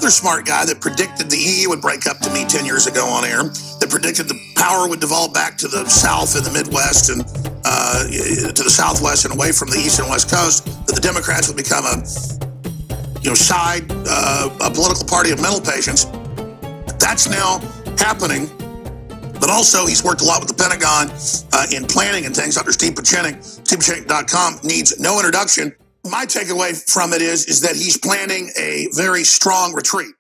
another smart guy that predicted the EU would break up to me 10 years ago on air, that predicted the power would devolve back to the South and the Midwest and to the Southwest and away from the East and West Coast, that the Democrats would become a political party of mental patients. That's now happening. But also, he's worked a lot with the Pentagon in planning and things. Dr. Steve Pieczenik, Pieczenik.com, needs no introduction. My takeaway from it is that he's planning a very strong retreat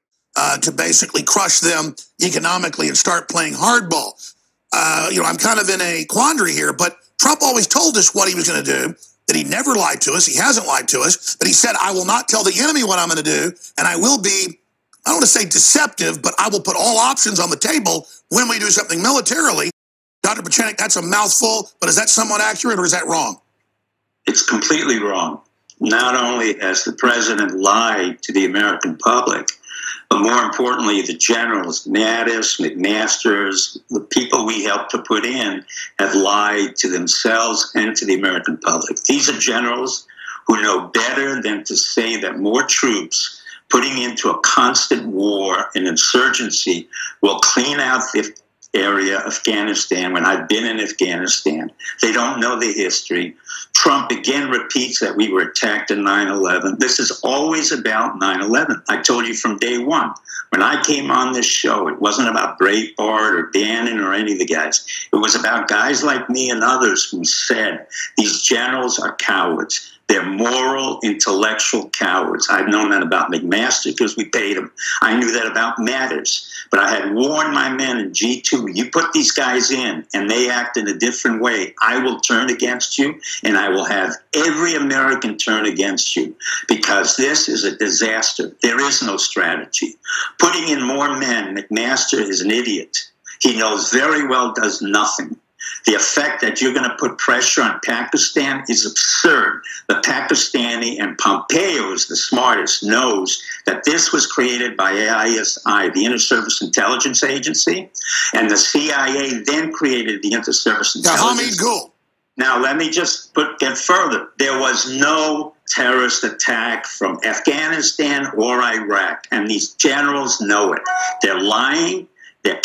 to basically crush them economically and start playing hardball. I'm kind of in a quandary here, but Trump always told us what he was going to do, that he never lied to us. He hasn't lied to us, but he said, I will not tell the enemy what I'm going to do, and I will be, I don't want to say deceptive, but I will put all options on the table when we do something militarily. Dr. Pieczenik, that's a mouthful, but is that somewhat accurate or is that wrong? It's completely wrong. Not only has the president lied to the American public, but more importantly, the generals, Mattis, McMaster's, the people we helped to put in have lied to themselves and to the American public. These are generals who know better than to say that more troops putting into a constant war and insurgency will clean out the area, Afghanistan, when I've been in Afghanistan. They don't know the history. Trump again repeats that we were attacked in 9/11. This is always about 9/11. I told you from day one. When I came on this show, it wasn't about Breitbart or Bannon or any of the guys. It was about guys like me and others who said these generals are cowards. They're moral, intellectual cowards. I've known that about McMaster because we paid him. I knew that about Mattis. But I had warned my men in G2, you put these guys in and they act in a different way, I will turn against you and I will have every American turn against you because this is a disaster. There is no strategy. Putting in more men, McMaster is an idiot. He knows very well does nothing. The effect that you're going to put pressure on Pakistan is absurd. The Pakistani, and Pompeo is the smartest, knows that this was created by ISI, the Inter-Service Intelligence Agency, and the CIA then created the Inter-Service Intelligence. Now, let me just get further. There was no terrorist attack from Afghanistan or Iraq, and these generals know it. They're lying. They're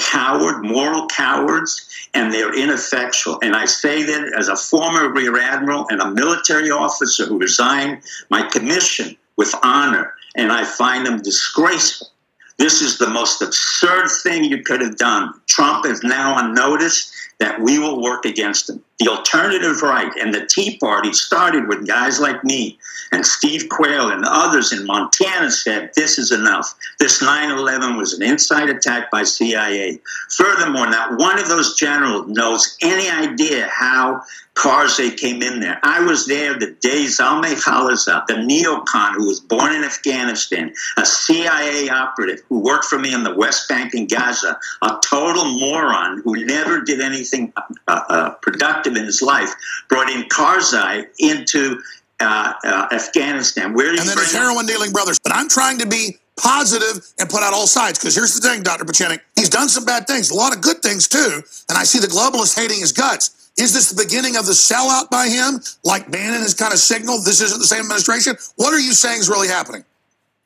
moral cowards, and they're ineffectual. And I say that as a former Rear Admiral and a military officer who resigned my commission with honor, and I find them disgraceful. This is the most absurd thing you could have done. Trump is now on notice that we will work against him. The alternative right and the Tea Party started with guys like me and Steve Quayle and others in Montana said, this is enough. This 9/11 was an inside attack by CIA. Furthermore, not one of those generals knows any idea how Karzai came in there. I was there the day Zalmay Khalilzad, the neocon who was born in Afghanistan, a CIA operative who worked for me in the West Bank and Gaza, a total moron who never did anything productive in his life, brought in Karzai into Afghanistan. Where did and then his heroin-dealing brothers. But I'm trying to be positive and put out all sides, because here's the thing, Dr. Pieczenik. He's done some bad things, a lot of good things too, and I see the globalists hating his guts. Is this the beginning of the sellout by him, like Bannon has kind of signaled this isn't the same administration? What are you saying is really happening?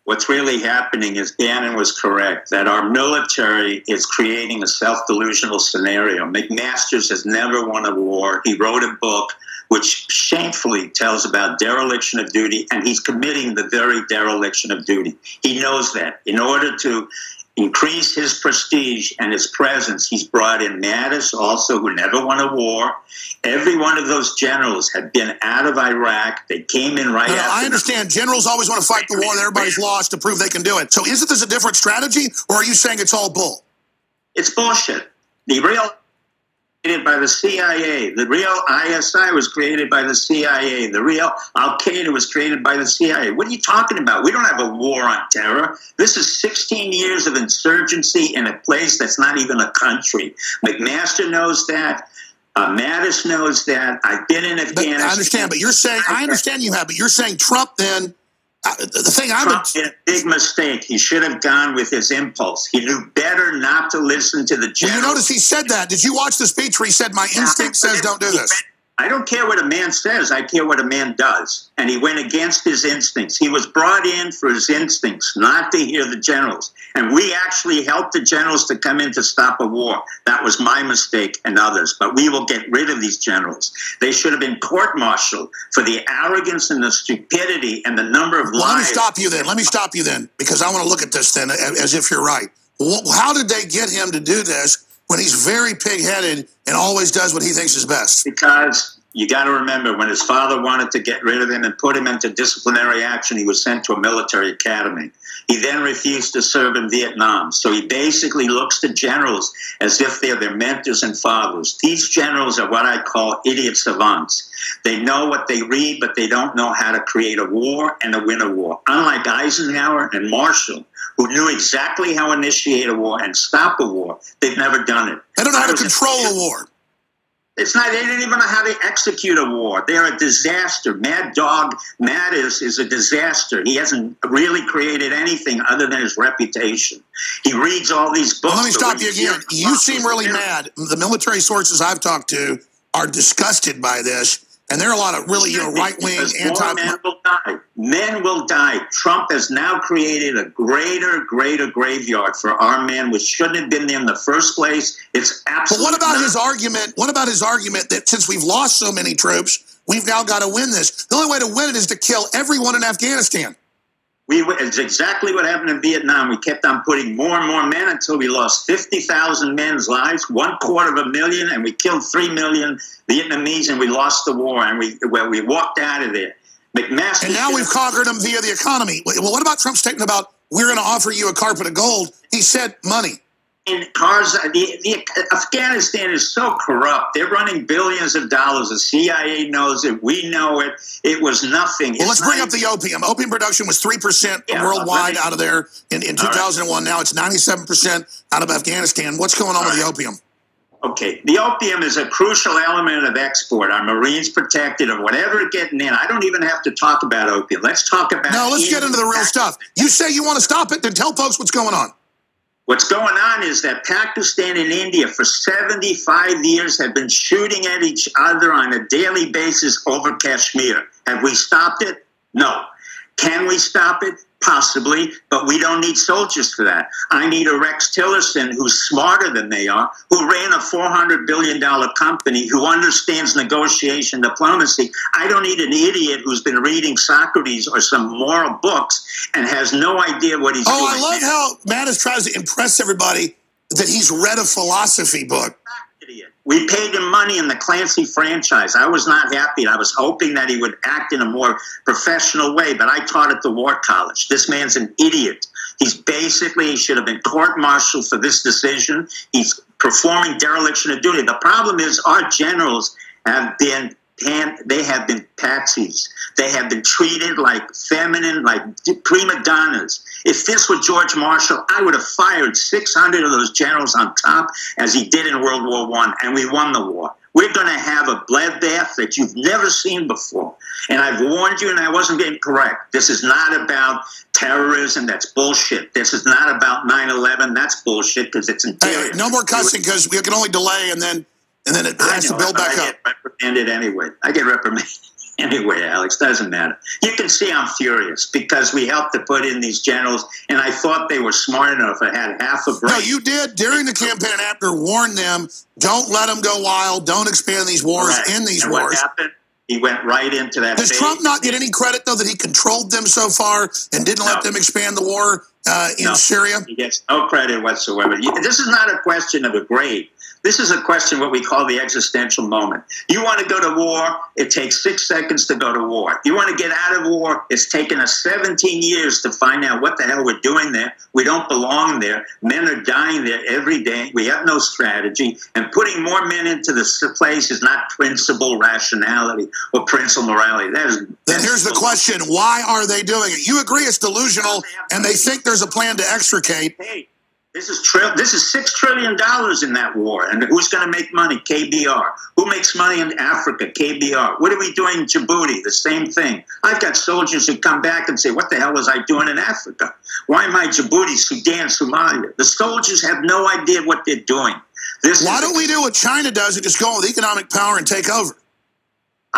What's really happening is Bannon was correct, that our military is creating a self-delusional scenario. McMaster has never won a war. He wrote a book which shamefully tells about dereliction of duty, and he's committing the very dereliction of duty. He knows that. In order to increase his prestige and his presence, he's brought in Mattis, also, who never won a war. Every one of those generals had been out of Iraq. They came in right after. I understand. Generals always want to fight the war that everybody's lost to prove they can do it. So isn't this a different strategy, or are you saying it's all bull? It's bullshit. The real created by the CIA. The real ISI was created by the CIA. The real Al-Qaeda was created by the CIA. What are you talking about? We don't have a war on terror. This is 16 years of insurgency in a place that's not even a country. McMaster knows that. Mattis knows that. I've been in Afghanistan. I understand, but you're saying, I understand you have, but you're saying Trump then, the thing Trump made a big mistake. He should have gone with his impulse. He knew better not to listen to the general. Well, you notice he said that. Did you watch the speech where he said, my instinct says don't do this? I don't care what a man says. I care what a man does. And he went against his instincts. He was brought in for his instincts, not to hear the generals. And we actually helped the generals to come in to stop a war. That was my mistake and others. But we will get rid of these generals. They should have been court-martialed for the arrogance and the stupidity and the number of lies. Let me stop you then, because I want to look at this then as if you're right. How did they get him to do this when he's very pig-headed and always does what he thinks is best? Because you got to remember, when his father wanted to get rid of him and put him into disciplinary action, he was sent to a military academy. He then refused to serve in Vietnam. So he basically looks to generals as if they're their mentors and fathers. These generals are what I call idiot savants. They know what they read, but they don't know how to create a war and to win a war. Unlike Eisenhower and Marshall, who knew exactly how to initiate a war and stop a war, they've never done it. They don't know how to control a war. It's not. They didn't even know how to execute a war. They're a disaster. Mad Dog Mattis is a disaster. He hasn't really created anything other than his reputation. He reads all these books. Well, let me stop you again. You seem really mad. The military sources I've talked to are disgusted by this. And there are a lot of really, right-wing anti... Men will die. Men will die. Trump has now created a greater graveyard for our men, which shouldn't have been there in the first place. It's absolutely... But what about his argument? What about his argument that since we've lost so many troops, we've now got to win this? The only way to win it is to kill everyone in Afghanistan. It's exactly what happened in Vietnam. We kept on putting more and more men until we lost 50,000 men's lives, 250,000, and we killed 3 million Vietnamese, and we lost the war, and we walked out of there. McMaster, and now we've conquered them via the economy. Well, what about Trump's statement about we're going to offer you a carpet of gold? He said money. In cars, Afghanistan is so corrupt. They're running billions of dollars. The CIA knows it. We know it. It was nothing. Well, let's bring up the opium. Opium production was 3% worldwide out of there in 2001. Now it's 97% out of Afghanistan. What's going on with the opium? Okay, the opium is a crucial element of export. Our Marines protected or whatever getting in. I don't even have to talk about opium. Let's talk about... No, let's get into the real stuff. You say you want to stop it, then tell folks what's going on. What's going on is that Pakistan and India for 75 years have been shooting at each other on a daily basis over Kashmir. Have we stopped it? No. Can we stop it? Possibly, but we don't need soldiers for that. I need a Rex Tillerson who's smarter than they are, who ran a $400 billion company, who understands negotiation diplomacy. I don't need an idiot who's been reading Socrates or some moral books and has no idea what he's doing. I love how Mattis tries to impress everybody that he's read a philosophy book. We paid him money in the Clancy franchise. I was not happy. I was hoping that he would act in a more professional way, but I taught at the War College. This man's an idiot. He should have been court-martialed for this decision. He's performing dereliction of duty. The problem is our generals have been patsies. They have been treated like feminine, like prima donnas. If this were George Marshall, I would have fired 600 of those generals on top, as he did in World War I, and we won the war. We're going to have a bloodbath that you've never seen before. And I've warned you, and I wasn't getting correct. This is not about terrorism. That's bullshit. This is not about 9/11. That's bullshit, because it's interior. Hey, no more cussing, because we can only delay, and then it has to build back up. I get reprimanded anyway. Anyway, Alex, doesn't matter. You can see I'm furious because we helped to put in these generals, and I thought they were smart enough. I had half a brain. No, you did during the campaign and after warn them, don't let them go wild, don't expand these wars, in these wars. What happened? He went right into that. Does Trump not get any credit, though, that he controlled them so far and didn't let them expand the war in Syria? He gets no credit whatsoever. This is not a question of a grade. This is a question what we call the existential moment. You want to go to war, it takes 6 seconds to go to war. You want to get out of war, it's taken us 17 years to find out what the hell we're doing there. We don't belong there. Men are dying there every day. We have no strategy. And putting more men into this place is not principle rationality or principle morality. Then here's the question. Why are they doing it? You agree it's delusional, and they think there's a plan to extricate. Hey, this is $6 trillion in that war. And who's going to make money? KBR. Who makes money in Africa? KBR. What are we doing in Djibouti? The same thing. I've got soldiers who come back and say, what the hell was I doing in Africa? Why am I Djibouti, Sudan, Somalia? The soldiers have no idea what they're doing. Why don't we do what China does and just go with economic power and take over?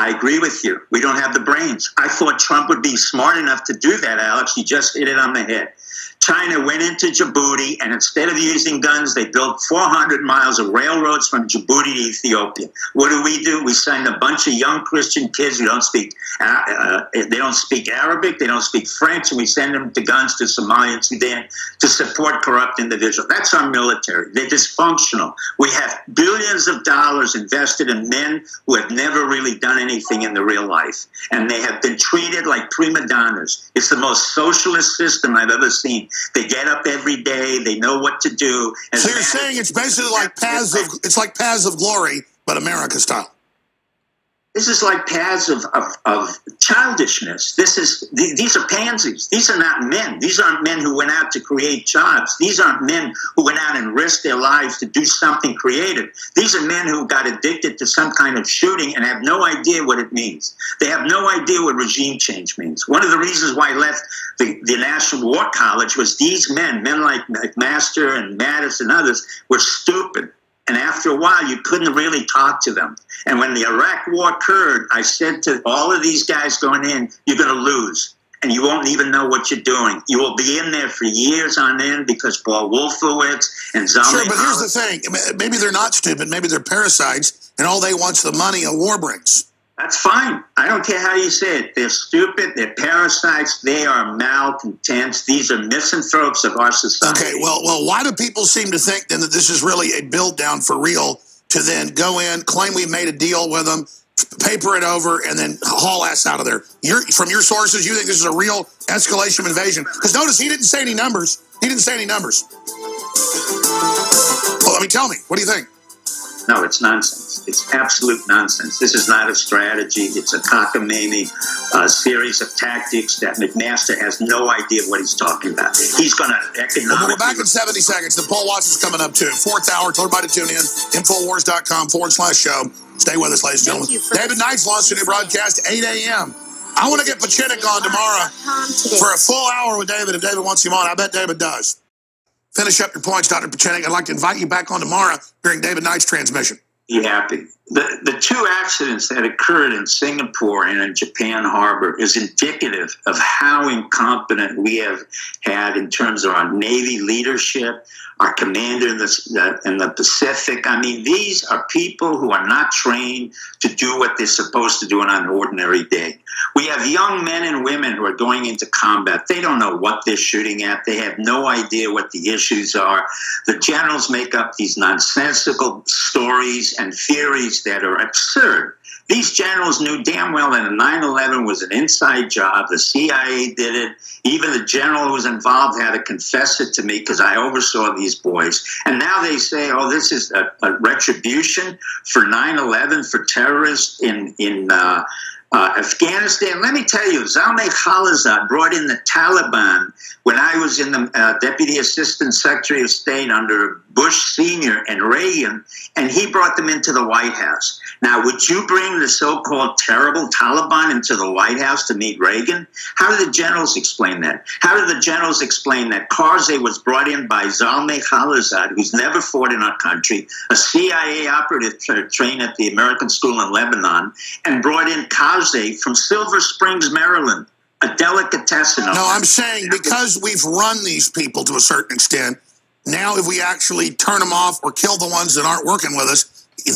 I agree with you. We don't have the brains. I thought Trump would be smart enough to do that, Alex. You just hit it on the head. China went into Djibouti, and instead of using guns, they built 400 miles of railroads from Djibouti to Ethiopia. What do? We send a bunch of young Christian kids who don't speak Arabic, they don't speak French, and we send them to guns to Somalia and Sudan to support corrupt individuals. That's our military. They're dysfunctional. We have billions of dollars invested in men who have never really done anything in the real life, and they have been treated like prima donnas. It's the most socialist system I've ever seen. They get up every day. They know what to do. So you're saying it's basically like Paths of Glory, but America style. This is like paths of childishness. These are pansies. These are not men. These aren't men who went out to create jobs. These aren't men who went out and risked their lives to do something creative. These are men who got addicted to some kind of shooting and have no idea what it means. They have no idea what regime change means. One of the reasons why I left the National War College was these men like McMaster and Mattis and others, were stupid. And after a while, you couldn't really talk to them. And when the Iraq War occurred, I said to all of these guys going in, you're going to lose. And you won't even know what you're doing. You will be in there for years on end because Paul Wolfowitz and Zalman. Sure, but here's the thing. Maybe they're not stupid. Maybe they're parasites, and all they want's the money a war brings. That's fine. I don't care how you say it. They're stupid. They're parasites. They are malcontents. These are misanthropes of our society. Okay, well, why do people seem to think then that this is really a build down for real to then go in, claim we made a deal with them, paper it over, and then haul ass out of there? From your sources, you think this is a real escalation of invasion? Because notice he didn't say any numbers. Well, tell me. What do you think? No, it's nonsense. It's absolute nonsense. This is not a strategy. It's a cockamamie series of tactics that McMaster has no idea what he's talking about. He's going to economically... We're back in 70 seconds. The poll watch is coming up, too. Fourth hour. Tell everybody to tune in. Infowars.com/show. Stay with us, ladies and gentlemen. David Knight's launched a new broadcast, 8 a.m. I want to get Pieczenik on tomorrow for a full hour with David if David wants him on. I bet David does. Finish up your points, Dr. Pieczenik. I'd like to invite you back on tomorrow during David Knight's transmission. Be happy. The two accidents that occurred in Singapore and in Japan Harbor is indicative of how incompetent we have had in terms of our Navy leadership, our commander in the Pacific. I mean, these are people who are not trained to do what they're supposed to do on an ordinary day. We have young men and women who are going into combat. They don't know what they're shooting at. They have no idea what the issues are. The generals make up these nonsensical stories and theories that are absurd. These generals knew damn well that 9/11 was an inside job. The CIA did it. Even the general who was involved had to confess it to me because I oversaw these boys. And now they say, oh, this is a retribution for 9/11, for terrorists in Afghanistan. Let me tell you, Zalmay Khalilzad brought in the Taliban when I was in the Deputy Assistant Secretary of State under Bush Sr. and Reagan, and he brought them into the White House. Now, would you bring the so-called terrible Taliban into the White House to meet Reagan? How do the generals explain that? How do the generals explain that Karzai was brought in by Zalmay Khalilzad, who's never fought in our country, a CIA operative trained at the American School in Lebanon, and brought in Karzai from Silver Springs, Maryland, a delicatessen? No, I'm saying because we've run these people to a certain extent, now if we actually turn them off or kill the ones that aren't working with us,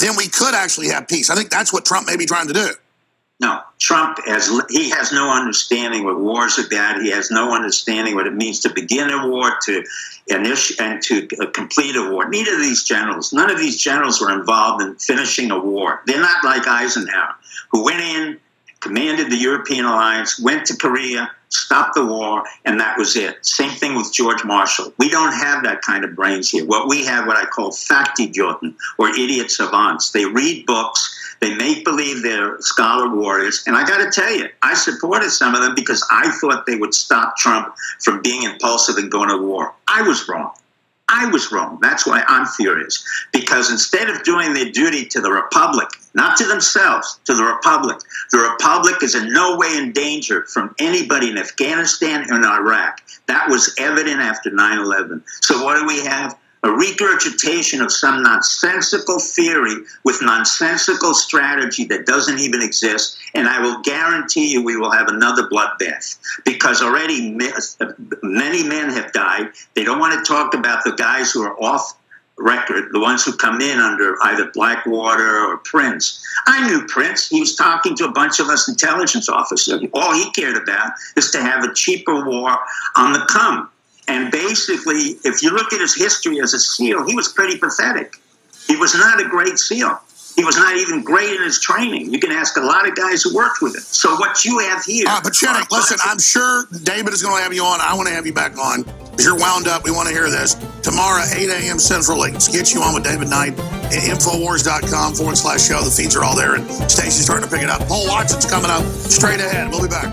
then we could actually have peace. I think that's what Trump may be trying to do. No, Trump has no understanding what wars are about. He has no understanding what it means to begin a war, to complete a war. Neither of these generals, none of these generals were involved in finishing a war. They're not like Eisenhower, who went in, commanded the European alliance, went to Korea, stopped the war, and that was it. Same thing with George Marshall. We don't have that kind of brains here. What we have, what I call factidioten, or idiot savants. They read books, they make believe they're scholar warriors, and I got to tell you, I supported some of them because I thought they would stop Trump from being impulsive and going to war. I was wrong. I was wrong. That's why I'm furious. Because instead of doing their duty to the Republic, not to themselves, to the Republic is in no way in danger from anybody in Afghanistan and Iraq. That was evident after 9/11. So what do we have? a regurgitation of some nonsensical theory with nonsensical strategy that doesn't even exist. And I will guarantee you we will have another bloodbath, because already many men have died. They don't want to talk about the guys who are off record, the ones who come in under either Blackwater or Prince. I knew Prince. He was talking to a bunch of us intelligence officers. All he cared about is to have a cheaper war on the come. And basically, if you look at his history as a SEAL, he was pretty pathetic. He was not a great SEAL. He was not even great in his training. You can ask a lot of guys who worked with him. So what you have here... Pieczenik, listen, I'm sure David is going to have you on. I want to have you back on, because you're wound up. We want to hear this. Tomorrow, 8 a.m. Central, let's get you on with David Knight at Infowars.com/show. The feeds are all there, and Stacey's starting to pick it up. Paul Watson's coming up straight ahead. We'll be back.